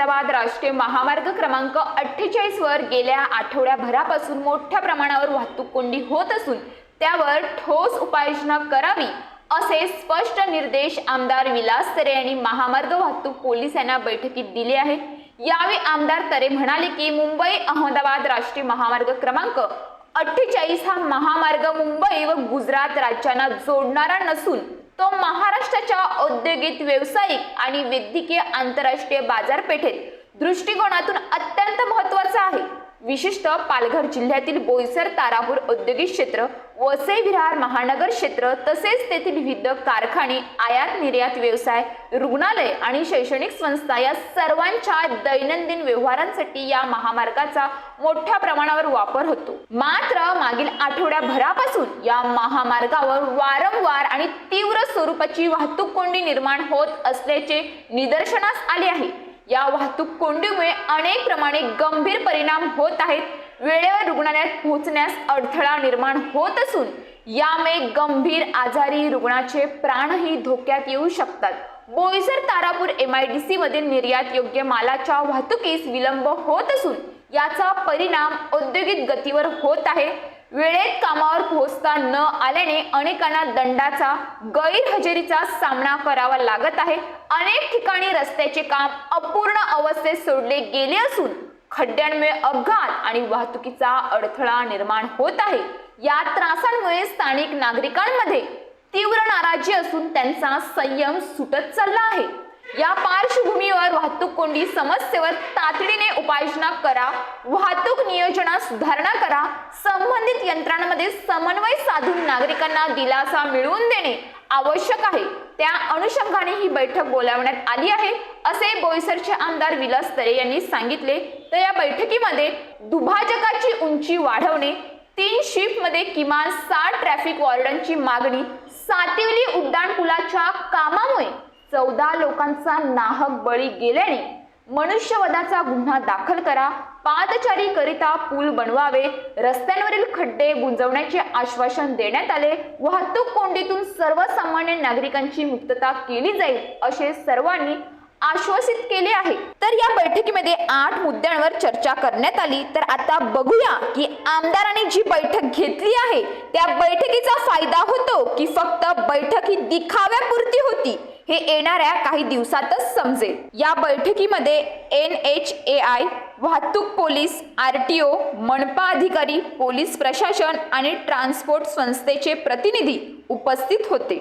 अहमदाबाद राष्ट्रीय महामार्ग क्रमांक 48 वर गेल्या आठवड्याभरापासून मोठ्या प्रमाणावर वाहतूक कोंडी होत असून त्यावर ठोस उपाययोजना करावी असे स्पष्ट निर्देश आमदार विलास तरे यांनी महामार्ग वाहतूक पोलीस यांना बैठकीत दिले आहेत। यावेळी आमदार तरे म्हणाले की मुंबई अहमदाबाद राष्ट्रीय महामार्ग क्रमांक 48 हा महामार्ग मुंबई व गुजरात राज्यांना जोडणारा नसून तो महाराष्ट्राच्या औद्योगिक, व्यावसायिक आणि वैद्यकीय आंतरराष्ट्रीय बाजारपेठेत दृष्टिकोनातून अत्यंत महत्त्वाचा आहे। विशिष्ट पालघर जिल्ह्यातील बोईसर, तारापूर औद्योगिक क्षेत्र, वसई विरार महानगर क्षेत्र तसेच तेथील विविध कारखाने, आयात निर्यात व्यवसाय, रुग्णालय आणि शैक्षणिक संस्था या सर्वांच्या दैनंदिन व्यवहारांसाठी या महामार्गाचा मोठ्या प्रमाणावर वापर होतो। मात्र मागील आठवड्याभरापासून या महामार्गावर वारंवार आणि तीव्र स्वरूपाची वाहतूक कोंडी निर्माण होत असल्याचे निदर्शनास आले आहे। या वाहतूक कोंडीमुळे अनेक प्रमाणे गंभीर परिणाम होत आहेत। वेळेवर रुग्णालयात पोहोचण्यास अडथळा निर्माण होत असून यामुळे गंभीर आजारी रुग्णाचे प्राणही धोक्यात येऊ शकतात। बोईसर तारापूर MIDC मधील निर्यात योग्य मालाच्या वाहतुकीस विलंब होत असून याचा परिणाम औद्योगिक गतीवर होत आहे। वेळेत कामावर पोहोचता न आल्याने अनेकांना दंडाचा, गैरहजेरीचा सामना करावा लागत आहे। अनेक ठिकाणी रस्त्याचे काम अपूर्ण अवस्थेत सोडले गेले असून खड्ड्यांमुळे अपघात आणि वाहतुकीचा अडथळा निर्माण होत आहे। या त्रासांमुळे स्थानिक नागरिकांमध्ये तीव्र नाराजी असून त्यांचा संयम सुटत चालला आहे। या पार्श्वभूमीवर वाहतूक कोंडी समस्येवर तातडीने उपाययोजना करा, वाहतूक नियोजनात सुधारणा करा, संबंधित यंत्रणांमध्ये समन्वय साधून नागरिकांना दिलासा मिळवून देणे आवश्यक आहे। त्या अनुषंगाने ही बैठक बोलावण्यात आली आहे असे बोईसरचे आमदार विलास तरे यांनी सांगितले। तर या बैठकीमध्ये दुभाजकाची उंची वाढवणे, 3 शिफ्टमध्ये किमान 60 ट्रॅफिक वॉर्डनची मागणी, सातिवली उड्डाणपुलाच्या कामामुळे 14 लोकांचा नाहक बळी गेल्याने मनुष्यवधाचा गुन्हा दाखल करा, पादचारी करिता पूल बनवावे, रस्त्यांवरील खड्डे बुजवण्याचे आश्वासन देण्यात आले, वाहतूक कोंडीतून सर्वसामान्य नागरिकांची मुक्तता केली जाईल असे सर्वांनी आश्वासित केले आहे। तर या बैठकीमध्ये 8 मुद्द्यांवर चर्चा करण्यात आली। तर आता बघूया की आमदारांनी जी बैठक घेतली आहे त्या बैठकीचा फायदा होतो की फक्त बैठक ही दिखाव्यापुरती होती हे येणाऱ्या काही दिवसातच समजेल। या बैठकीमध्ये NHAI, वाहतूक पोलीस, RTO, मनपा अधिकारी, पोलीस प्रशासन आणि ट्रान्सपोर्ट संस्थेचे प्रतिनिधी उपस्थित होते।